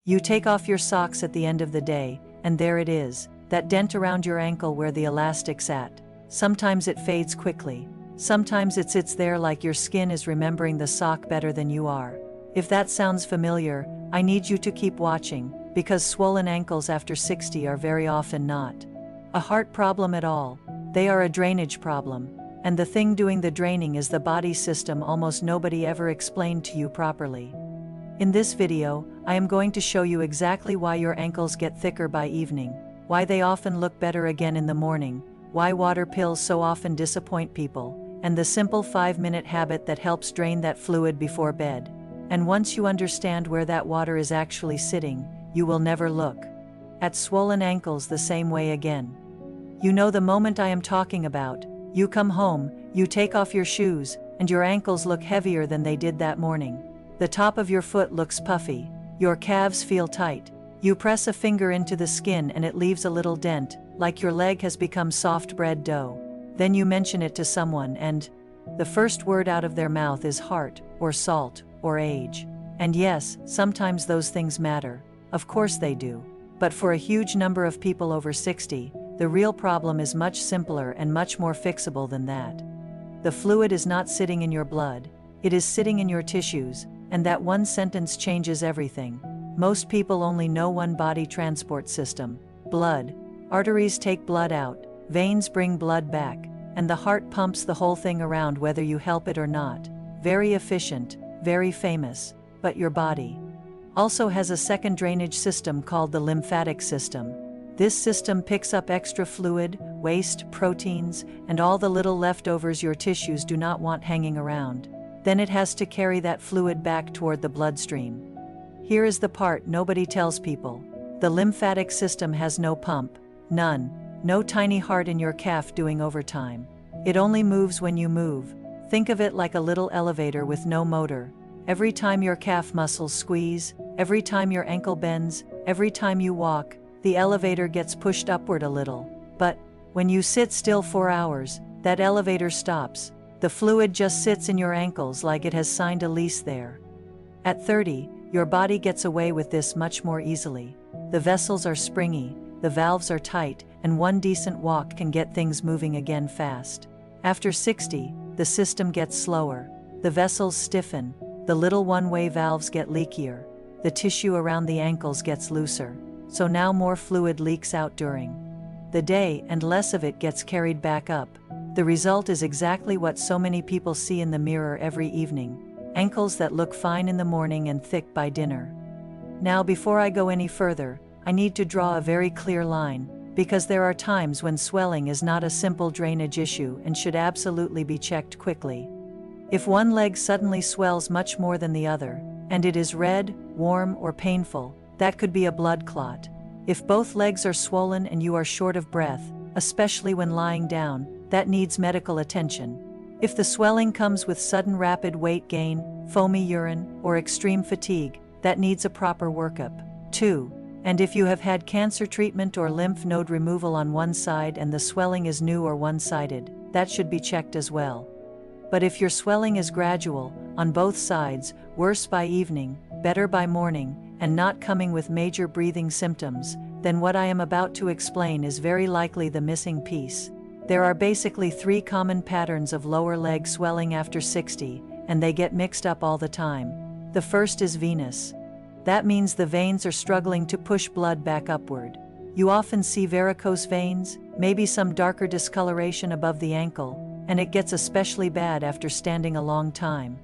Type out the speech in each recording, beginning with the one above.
You take off your socks at the end of the day, and there it is, that dent around your ankle where the elastic's at. Sometimes it fades quickly. Sometimes it sits there like your skin is remembering the sock better than you are. If that sounds familiar, I need you to keep watching, because swollen ankles after 60 are very often not a heart problem at all. They are a drainage problem, and the thing doing the draining is the body system almost nobody ever explained to you properly. In this video, I am going to show you exactly why your ankles get thicker by evening, why they often look better again in the morning, why water pills so often disappoint people, and the simple 5-minute habit that helps drain that fluid before bed. And once you understand where that water is actually sitting, you will never look at swollen ankles the same way again. You know the moment I am talking about. You come home, you take off your shoes, and your ankles look heavier than they did that morning. The top of your foot looks puffy, your calves feel tight. You press a finger into the skin and it leaves a little dent, like your leg has become soft bread dough. Then you mention it to someone and the first word out of their mouth is heart, or salt, or age. And yes, sometimes those things matter. Of course they do. But for a huge number of people over 60, the real problem is much simpler and much more fixable than that. The fluid is not sitting in your blood, it is sitting in your tissues, and that one sentence changes everything. Most people only know one body transport system: blood. Arteries take blood out, veins bring blood back, and the heart pumps the whole thing around whether you help it or not. Very efficient, very famous, but your body also has a second drainage system called the lymphatic system. This system picks up extra fluid, waste, proteins, and all the little leftovers your tissues do not want hanging around. Then it has to carry that fluid back toward the bloodstream. Here is the part nobody tells people. The lymphatic system has no pump, none, no tiny heart in your calf doing overtime. It only moves when you move. Think of it like a little elevator with no motor. Every time your calf muscles squeeze, every time your ankle bends, every time you walk, the elevator gets pushed upward a little. But when you sit still 4 hours, that elevator stops. The fluid just sits in your ankles like it has signed a lease there. At 30, your body gets away with this much more easily. The vessels are springy, the valves are tight, and one decent walk can get things moving again fast. After 60, the system gets slower. The vessels stiffen, the little one-way valves get leakier, the tissue around the ankles gets looser, so now more fluid leaks out during the day and less of it gets carried back up. The result is exactly what so many people see in the mirror every evening: ankles that look fine in the morning and thick by dinner. Now, before I go any further, I need to draw a very clear line, because there are times when swelling is not a simple drainage issue and should absolutely be checked quickly. If one leg suddenly swells much more than the other, and it is red, warm, or painful, that could be a blood clot. If both legs are swollen and you are short of breath, especially when lying down, that needs medical attention. If the swelling comes with sudden rapid weight gain, foamy urine, or extreme fatigue, that needs a proper workup, too. And if you have had cancer treatment or lymph node removal on one side and the swelling is new or one-sided, that should be checked as well. But if your swelling is gradual, on both sides, worse by evening, better by morning, and not coming with major breathing symptoms, then what I am about to explain is very likely the missing piece. There are basically 3 common patterns of lower leg swelling after 60, and they get mixed up all the time. The first is venous. That means the veins are struggling to push blood back upward. You often see varicose veins, maybe some darker discoloration above the ankle, and it gets especially bad after standing a long time.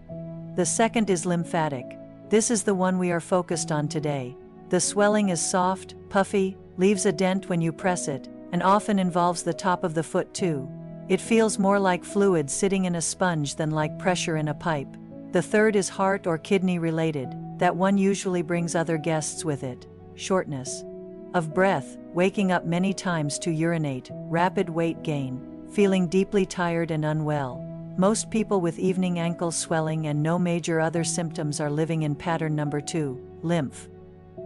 The second is lymphatic. This is the one we are focused on today. The swelling is soft, puffy, leaves a dent when you press it, and often involves the top of the foot too. It feels more like fluid sitting in a sponge than like pressure in a pipe. The third is heart or kidney related. That one usually brings other guests with it: shortness of breath, waking up many times to urinate, rapid weight gain, feeling deeply tired and unwell. Most people with evening ankle swelling and no major other symptoms are living in pattern number 2, lymph.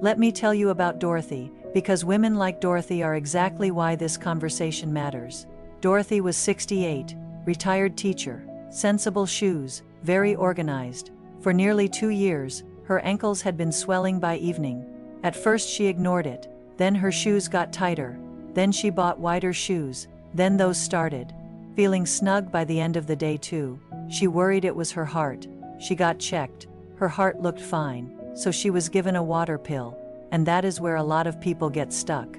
Let me tell you about Dorothy, because women like Dorothy are exactly why this conversation matters. Dorothy was 68, retired teacher, sensible shoes, very organized. For nearly 2 years, her ankles had been swelling by evening. At first she ignored it, then her shoes got tighter, then she bought wider shoes, then those started feeling snug by the end of the day too. She worried it was her heart. She got checked. Her heart looked fine, so she was given a water pill, and that is where a lot of people get stuck.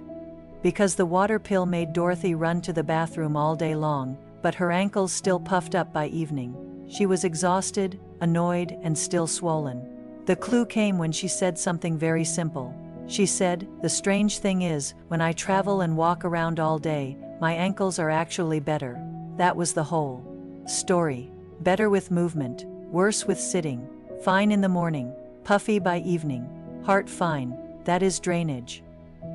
Because the water pill made Dorothy run to the bathroom all day long, but her ankles still puffed up by evening. She was exhausted, annoyed, and still swollen. The clue came when she said something very simple. She said, "The strange thing is, when I travel and walk around all day, my ankles are actually better." That was the whole story. Better with movement, worse with sitting, fine in the morning, puffy by evening, heart fine, that is drainage.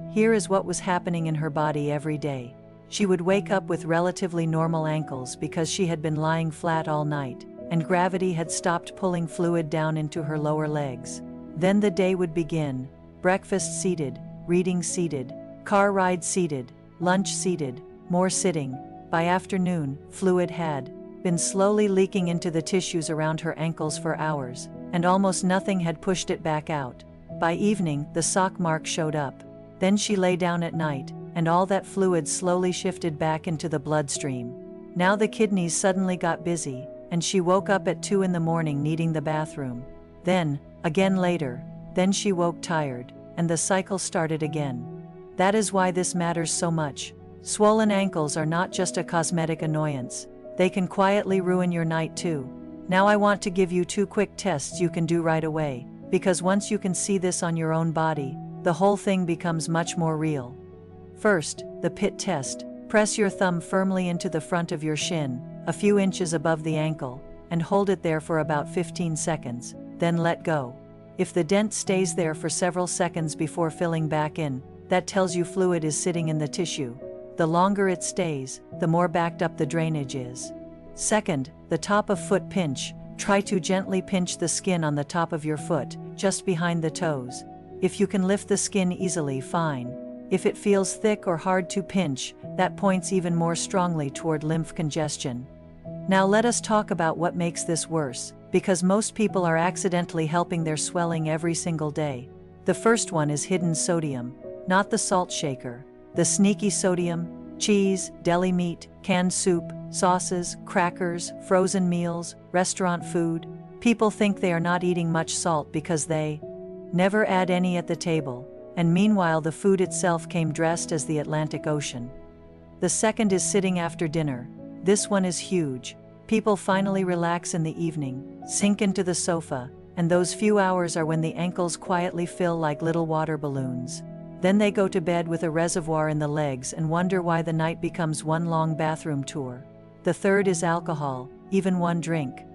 Here is what was happening in her body every day. She would wake up with relatively normal ankles because she had been lying flat all night, and gravity had stopped pulling fluid down into her lower legs. Then the day would begin: breakfast seated, reading seated, car ride seated, lunch seated, more sitting. By afternoon, fluid had been slowly leaking into the tissues around her ankles for hours, and almost nothing had pushed it back out. By evening, the sock mark showed up. Then she lay down at night, and all that fluid slowly shifted back into the bloodstream. Now the kidneys suddenly got busy, and she woke up at 2 in the morning needing the bathroom. Then, again later, then she woke tired, and the cycle started again. That is why this matters so much. Swollen ankles are not just a cosmetic annoyance. They can quietly ruin your night too. Now I want to give you 2 quick tests you can do right away, because once you can see this on your own body, the whole thing becomes much more real. First, the pit test. Press your thumb firmly into the front of your shin, a few inches above the ankle, and hold it there for about 15 seconds, then let go. If the dent stays there for several seconds before filling back in, that tells you fluid is sitting in the tissue. The longer it stays, the more backed up the drainage is. Second, the top of foot pinch. Try to gently pinch the skin on the top of your foot, just behind the toes. If you can lift the skin easily, fine. If it feels thick or hard to pinch, that points even more strongly toward lymph congestion. Now let us talk about what makes this worse, because most people are accidentally helping their swelling every single day. The first one is hidden sodium, not the salt shaker. The sneaky sodium: cheese, deli meat, canned soup, sauces, crackers, frozen meals, restaurant food. People think they are not eating much salt because they never add any at the table, and meanwhile the food itself came dressed as the Atlantic Ocean. The second is sitting after dinner. This one is huge. People finally relax in the evening, sink into the sofa, and those few hours are when the ankles quietly fill like little water balloons. Then they go to bed with a reservoir in the legs and wonder why the night becomes one long bathroom tour. The third is alcohol. Even one drink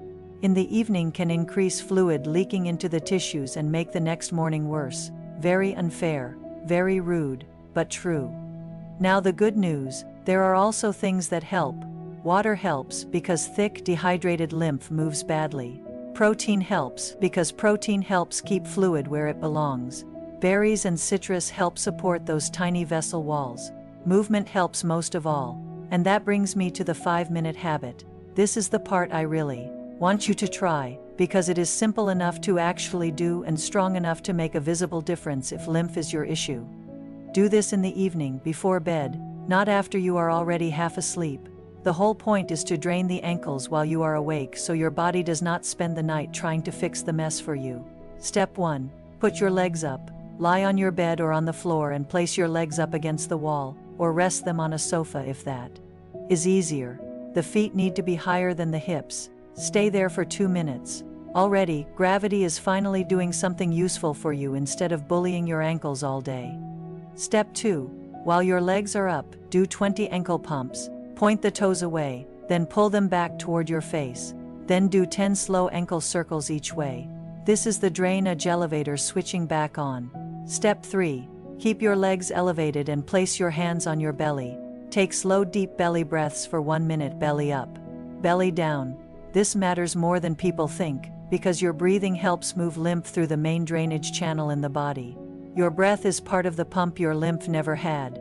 in the evening can increase fluid leaking into the tissues and make the next morning worse. Very unfair, very rude, but true. Now the good news: there are also things that help. Water helps because thick, dehydrated lymph moves badly. Protein helps because protein helps keep fluid where it belongs. Berries and citrus help support those tiny vessel walls. Movement helps most of all. And that brings me to the 5-minute habit. This is the part I really want you to try, because it is simple enough to actually do and strong enough to make a visible difference if lymph is your issue. Do this in the evening, before bed, not after you are already half asleep. The whole point is to drain the ankles while you are awake so your body does not spend the night trying to fix the mess for you. Step 1. Put your legs up. Lie on your bed or on the floor and place your legs up against the wall, or rest them on a sofa if that is easier. The feet need to be higher than the hips. Stay there for 2 minutes. Already, gravity is finally doing something useful for you instead of bullying your ankles all day. Step 2. While your legs are up, do 20 ankle pumps. Point the toes away, then pull them back toward your face. Then do 10 slow ankle circles each way. This is the drainage elevator switching back on. Step 3. Keep your legs elevated and place your hands on your belly. Take slow deep belly breaths for 1 minute. Belly up, belly down. This matters more than people think, because your breathing helps move lymph through the main drainage channel in the body. Your breath is part of the pump your lymph never had.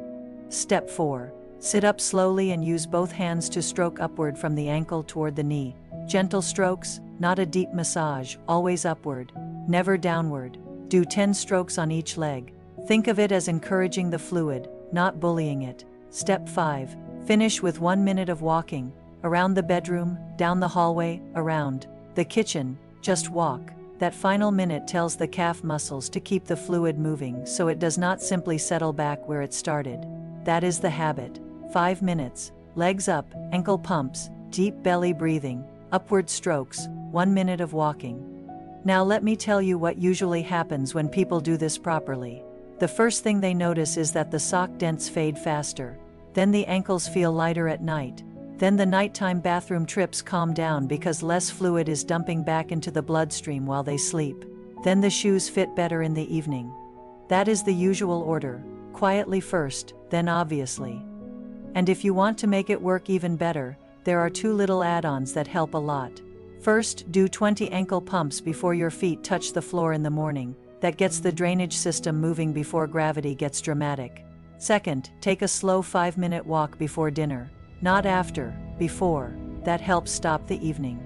Step 4. Sit up slowly and use both hands to stroke upward from the ankle toward the knee. Gentle strokes, not a deep massage, always upward, never downward. Do 10 strokes on each leg. Think of it as encouraging the fluid, not bullying it. Step 5. Finish with 1 minute of walking. Around the bedroom, down the hallway, around the kitchen. Just walk. That final minute tells the calf muscles to keep the fluid moving so it does not simply settle back where it started. That is the habit. 5 minutes. Legs up, ankle pumps, deep belly breathing, upward strokes, 1 minute of walking. Now let me tell you what usually happens when people do this properly. The first thing they notice is that the sock dents fade faster. Then the ankles feel lighter at night. Then the nighttime bathroom trips calm down because less fluid is dumping back into the bloodstream while they sleep. Then the shoes fit better in the evening. That is the usual order. Quietly first, then obviously. And if you want to make it work even better, there are 2 little add-ons that help a lot. First, do 20 ankle pumps before your feet touch the floor in the morning. That gets the drainage system moving before gravity gets dramatic. Second, take a slow 5-minute walk before dinner. Not after, before. That helps stop the evening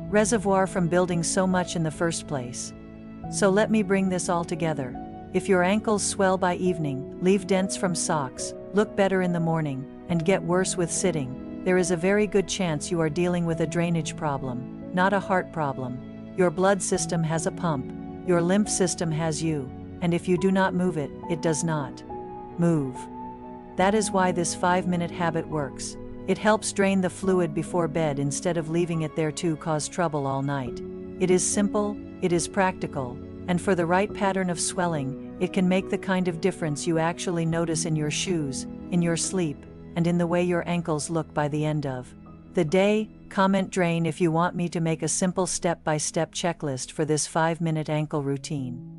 reservoir from building so much in the first place. So let me bring this all together. If your ankles swell by evening, leave dents from socks, look better in the morning, and get worse with sitting, there is a very good chance you are dealing with a drainage problem, not a heart problem. Your blood system has a pump. Your lymph system has you. And if you do not move it, it does not move. That is why this 5-minute habit works. It helps drain the fluid before bed instead of leaving it there to cause trouble all night. It is simple, it is practical, and for the right pattern of swelling, it can make the kind of difference you actually notice in your shoes, in your sleep, and in the way your ankles look by the end of the day. Comment drain if you want me to make a simple step-by-step checklist for this 5-minute ankle routine.